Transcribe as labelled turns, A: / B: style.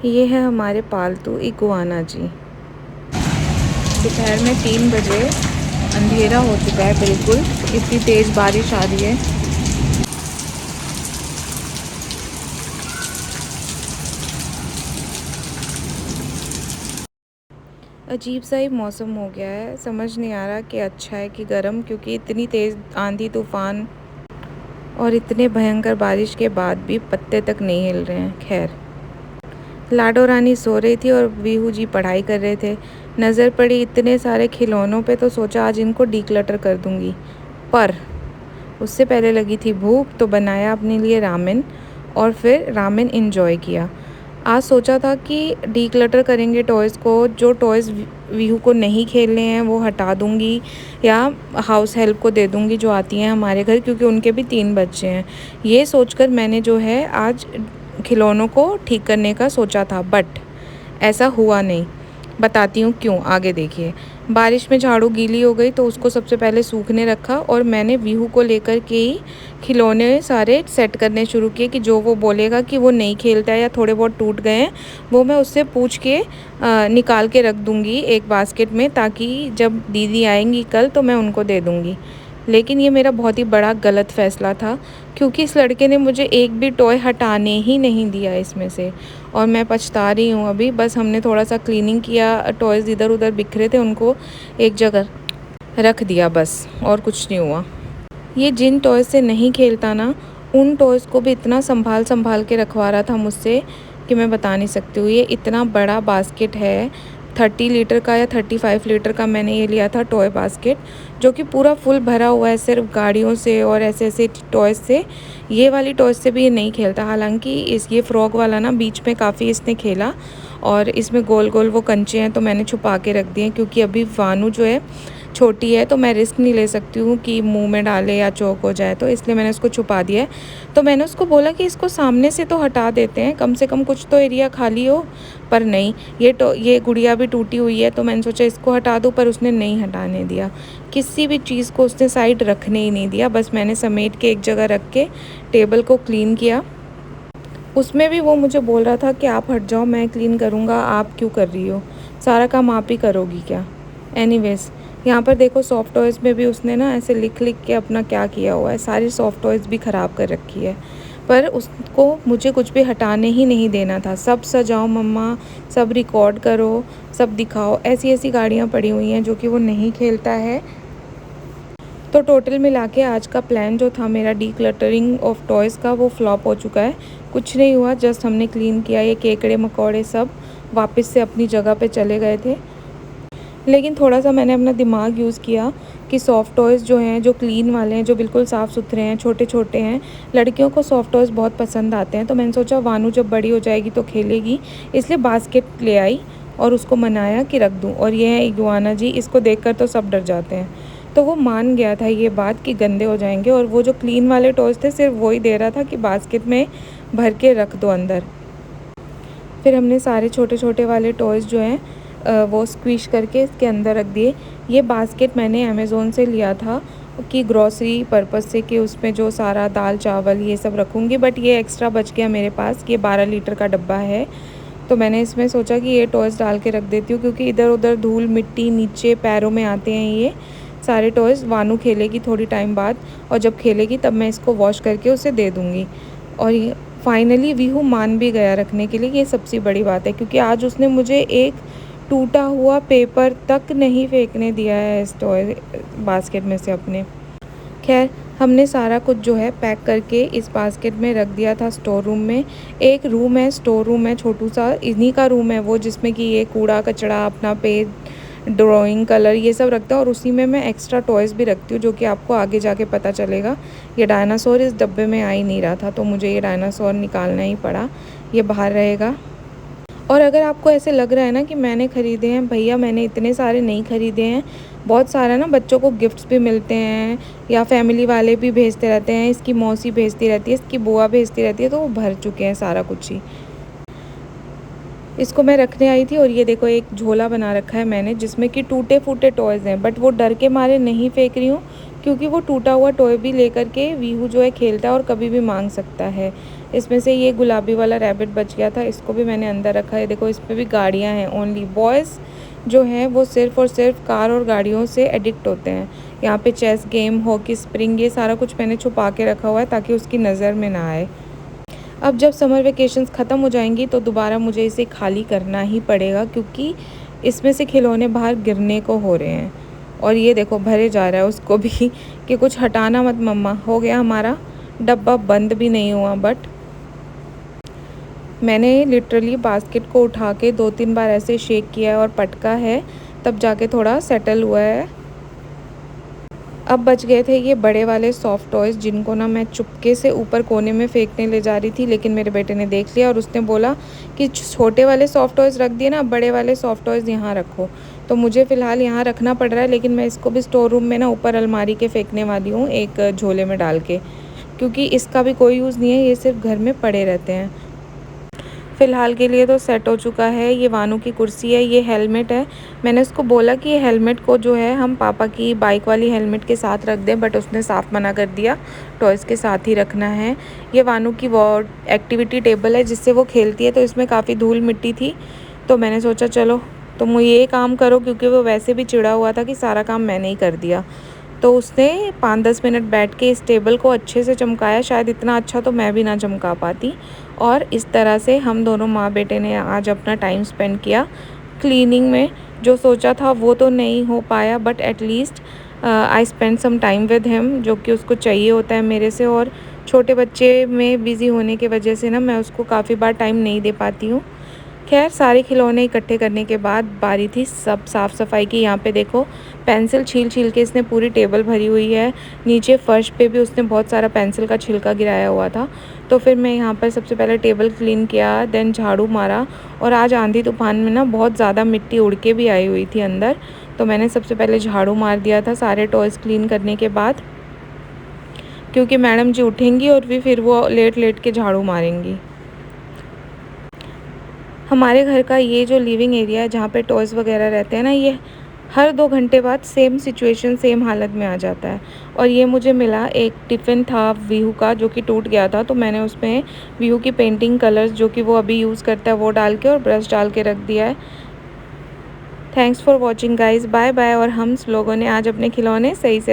A: ये है हमारे पालतू इगुआना जी। दोपहर में 3 बजे अंधेरा हो चुका है बिल्कुल, इतनी तेज़ बारिश आ रही है। अजीब सा ही मौसम हो गया है, समझ नहीं आ रहा कि अच्छा है कि गर्म, क्योंकि इतनी तेज़ आंधी तूफ़ान और इतने भयंकर बारिश के बाद भी पत्ते तक नहीं हिल रहे हैं। खैर, लाडो रानी सो रही थी और वीहू जी पढ़ाई कर रहे थे। नज़र पड़ी इतने सारे खिलौनों पे तो सोचा आज इनको डीक्लटर कर दूंगी, पर उससे पहले लगी थी भूख तो बनाया अपने लिए रामेन और फिर रामेन इंजॉय किया। आज सोचा था कि डीक्लटर करेंगे टॉयज़ को, जो टॉयज़ वीहू को नहीं खेलने हैं वो हटा दूंगी या हाउस हेल्प को दे दूंगी जो आती हैं हमारे घर, क्योंकि उनके भी 3 बच्चे हैं। ये सोचकर मैंने जो है आज खिलौनों को ठीक करने का सोचा था, बट ऐसा हुआ नहीं। बताती हूँ क्यों, आगे देखिए। बारिश में झाड़ू गीली हो गई तो उसको सबसे पहले सूखने रखा और मैंने वीहू को लेकर के ही खिलौने सारे सेट करने शुरू किए कि जो वो बोलेगा कि वो नहीं खेलता है या थोड़े बहुत टूट गए हैं, वो मैं उससे पूछ के निकाल के रख दूँगी एक बास्केट में, ताकि जब दीदी आएंगी कल तो मैं उनको दे दूँगी। लेकिन ये मेरा बहुत ही बड़ा गलत फ़ैसला था, क्योंकि इस लड़के ने मुझे एक भी टॉय हटाने ही नहीं दिया इसमें से, और मैं पछता रही हूँ अभी। बस हमने थोड़ा सा क्लीनिंग किया, टॉयज़ इधर उधर बिखरे थे उनको एक जगह रख दिया बस, और कुछ नहीं हुआ। ये जिन टॉयज़ से नहीं खेलता ना, उन टॉयज़ को भी इतना संभाल संभाल के रखवा रहा था मुझसे कि मैं बता नहीं सकती हूँ। ये इतना बड़ा बास्केट है, 30 लीटर का या 35 लीटर का मैंने ये लिया था टॉय बास्केट, जो कि पूरा फुल भरा हुआ है सिर्फ गाड़ियों से और ऐसे ऐसे टॉयज़ से। ये वाली टॉयज़ से भी ये नहीं खेलता। हालांकि ये फ्रॉग वाला ना बीच में काफ़ी इसने खेला, और इसमें गोल गोल वो कंचे हैं तो मैंने छुपा के रख दिए, क्योंकि अभी वानू जो है छोटी है तो मैं रिस्क नहीं ले सकती हूँ कि मुंह में डाले या चौक हो जाए, तो इसलिए मैंने उसको छुपा दिया है। तो मैंने उसको बोला कि इसको सामने से तो हटा देते हैं, कम से कम कुछ तो एरिया खाली हो, पर नहीं। ये गुड़िया भी टूटी हुई है तो मैंने सोचा इसको हटा दूँ, पर उसने नहीं हटाने दिया। किसी भी चीज़ को उसने साइड रखने ही नहीं दिया। बस मैंने समेट के एक जगह रख के टेबल को क्लीन किया। उसमें भी वो मुझे बोल रहा था कि आप हट जाओ, मैं क्लीन करूँगा, आप क्यों कर रही हो, सारा काम आप ही करोगी क्या। एनीवेज़, यहाँ पर देखो सॉफ्ट टॉयज़ में भी उसने ना ऐसे लिख लिख के अपना क्या किया हुआ है, सारी सॉफ्ट टॉयज़ भी ख़राब कर रखी है। पर उसको मुझे कुछ भी हटाने ही नहीं देना था। सब सजाओ मम्मा, सब रिकॉर्ड करो, सब दिखाओ। ऐसी ऐसी गाड़ियाँ पड़ी हुई हैं जो कि वो नहीं खेलता है। तो टोटल मिला के आज का प्लान जो था मेरा डीक्लटरिंग ऑफ टॉयज़ का, वो फ्लॉप हो चुका है। कुछ नहीं हुआ, जस्ट हमने क्लीन किया। ये केकड़े मकोड़े सब वापस से अपनी जगह पे चले गए थे। लेकिन थोड़ा सा मैंने अपना दिमाग यूज़ किया कि सॉफ्ट टॉयज़ जो हैं, जो क्लीन वाले हैं, जो बिल्कुल साफ़ सुथरे हैं, छोटे छोटे हैं, लड़कियों को सॉफ्ट टॉयज़ बहुत पसंद आते हैं। तो मैंने सोचा वानू जब बड़ी हो जाएगी तो खेलेगी, इसलिए बास्केट ले आई और उसको मनाया कि रख दूँ। और ये है इगुआना जी, इसको देखकर तो सब डर जाते हैं। तो वो मान गया था ये बात कि गंदे हो जाएंगे, और वो जो क्लीन वाले टॉयज़ थे सिर्फ वही दे रहा था कि बास्केट में भर के रख दो अंदर। फिर हमने सारे छोटे छोटे वाले टॉयज़ जो हैं वो स्क्विश करके इसके अंदर रख दिए। ये बास्केट मैंने अमेज़ोन से लिया था कि ग्रॉसरी पर्पज़ से, कि उसमें जो सारा दाल चावल ये सब रखूँगी, बट ये एक्स्ट्रा बच गया मेरे पास। ये 12 लीटर का डब्बा है, तो मैंने इसमें सोचा कि ये टॉयज़ डाल के रख देती हूँ, क्योंकि इधर उधर धूल मिट्टी नीचे पैरों में आते हैं ये सारे टॉयज़। वानू खेलेगी थोड़ी टाइम बाद, और जब खेलेगी तब मैं इसको वॉश करके उसे दे दूँगी। और ये फाइनली वीहू मान भी गया रखने के लिए, ये सबसे बड़ी बात है, क्योंकि आज उसने मुझे एक टूटा हुआ पेपर तक नहीं फेंकने दिया है इस टॉय बास्केट में से अपने। खैर, हमने सारा कुछ जो है पैक करके इस बास्केट में रख दिया था स्टोर रूम में। एक रूम है, स्टोर रूम है छोटू सा, इन्हीं का रूम है वो, जिसमें कि ये कूड़ा कचड़ा, अपना पेज, ड्राइंग, कलर, ये सब रखता है। और उसी में मैं एक्स्ट्रा टॉयज़ भी रखती हूँ, जो कि आपको आगे जाके पता चलेगा। ये डायनासोर इस डब्बे में आ ही नहीं रहा था, तो मुझे ये डायनासोर निकालना ही पड़ा। ये बाहर रहेगा। और अगर आपको ऐसे लग रहा है ना कि मैंने ख़रीदे हैं, भैया मैंने इतने सारे नहीं ख़रीदे हैं। बहुत सारा ना बच्चों को गिफ्ट्स भी मिलते हैं, या फैमिली वाले भी भेजते रहते हैं, इसकी मौसी भेजती रहती है, इसकी बुआ भेजती रहती है, तो वो भर चुके हैं सारा कुछ ही। इसको मैं रखने आई थी, और ये देखो एक झोला बना रखा है मैंने, जिसमें कि टूटे फूटे टॉयज़ हैं, बट वो डर के मारे नहीं फेंक रही हूँ, क्योंकि वो टूटा हुआ टॉय भी लेकर के वीहू जो है खेलता है और कभी भी मांग सकता है। इसमें से ये गुलाबी वाला रैबिट बच गया था, इसको भी मैंने अंदर रखा है। देखो इस पे भी गाड़ियाँ हैं। ओनली बॉयज़ जो हैं वो सिर्फ़ और सिर्फ कार और गाड़ियों से एडिक्ट होते हैं। यहाँ पे चेस गेम, हॉकी स्प्रिंग, ये सारा कुछ मैंने छुपा के रखा हुआ है ताकि उसकी नज़र में ना आए। अब जब समर वेकेशंस ख़त्म हो जाएंगी तो दोबारा मुझे इसे खाली करना ही पड़ेगा, क्योंकि इसमें से खिलौने बाहर गिरने को हो रहे हैं। और ये देखो भरे जा रहा है उसको भी कि कुछ हटाना मत मम्मा। हो गया हमारा डब्बा, बंद भी नहीं हुआ, बट मैंने लिटरली बास्केट को उठा के 2-3 बार ऐसे शेक किया है और पटका है, तब जाके थोड़ा सेटल हुआ है। अब बच गए थे ये बड़े वाले सॉफ्ट टॉयज़, जिनको ना मैं चुपके से ऊपर कोने में फेंकने ले जा रही थी, लेकिन मेरे बेटे ने देख लिया और उसने बोला कि छोटे वाले सॉफ्ट टॉयज़ रख दिए ना, बड़े वाले सॉफ्ट टॉयज़ यहाँ रखो। तो मुझे फ़िलहाल यहाँ रखना पड़ रहा है, लेकिन मैं इसको भी स्टोर रूम में ना ऊपर अलमारी के फेंकने वाली हूँ, एक झोले में डाल के, क्योंकि इसका भी कोई यूज़ नहीं है, ये सिर्फ घर में पड़े रहते हैं। फ़िलहाल के लिए तो सेट हो चुका है। ये वानू की कुर्सी है, ये हेलमेट है। मैंने उसको बोला कि ये हेलमेट को जो है हम पापा की बाइक वाली हेलमेट के साथ रख दें, बट उसने साफ मना कर दिया, टॉयज़ के साथ ही रखना है। ये वानू की वो एक्टिविटी टेबल है जिससे वो खेलती है, तो इसमें काफ़ी धूल मिट्टी थी, तो मैंने सोचा चलो तुम ये काम करो, क्योंकि वो वैसे भी चिढ़ा हुआ था कि सारा काम मैंने ही कर दिया। तो उसने 5-10 मिनट बैठ के इस टेबल को अच्छे से चमकाया। शायद इतना अच्छा तो मैं भी ना चमका पाती। और इस तरह से हम दोनों माँ बेटे ने आज अपना टाइम स्पेंड किया क्लीनिंग में। जो सोचा था वो तो नहीं हो पाया, but at least I spend some time with him, जो कि उसको चाहिए होता है मेरे से। और छोटे बच्चे में बिज़ी होने की वजह से ना मैं उसको काफ़ी बार टाइम नहीं दे पाती हूँ। खैर सारे खिलौने इकट्ठे करने के बाद बारी थी सब साफ़ सफाई की। यहाँ पे देखो पेंसिल छील छील के इसने पूरी टेबल भरी हुई है। नीचे फर्श पे भी उसने बहुत सारा पेंसिल का छिलका गिराया हुआ था। तो फिर मैं यहाँ पर सबसे पहले टेबल क्लीन किया, देन झाड़ू मारा। और आज आंधी तूफान में ना बहुत ज़्यादा मिट्टी उड़ के भी आई हुई थी अंदर, तो मैंने सबसे पहले झाड़ू मार दिया था सारे टॉयज़ क्लीन करने के बाद, क्योंकि मैडम जी उठेंगी और भी फिर वो लेट लेट के झाड़ू मारेंगी। हमारे घर का ये जो लिविंग एरिया है जहाँ पे टॉयज़ वगैरह रहते हैं ना, ये हर 2 घंटे बाद सेम सिचुएशन, सेम हालत में आ जाता है। और ये मुझे मिला, एक टिफ़िन था वीहू का जो कि टूट गया था, तो मैंने उसमें वीहू की पेंटिंग कलर्स जो कि वो अभी यूज़ करता है वो डाल के और ब्रश डाल के रख दिया है। Thanks for watching guys, bye bye. और हम लोगों ने आज अपने खिलौने सही से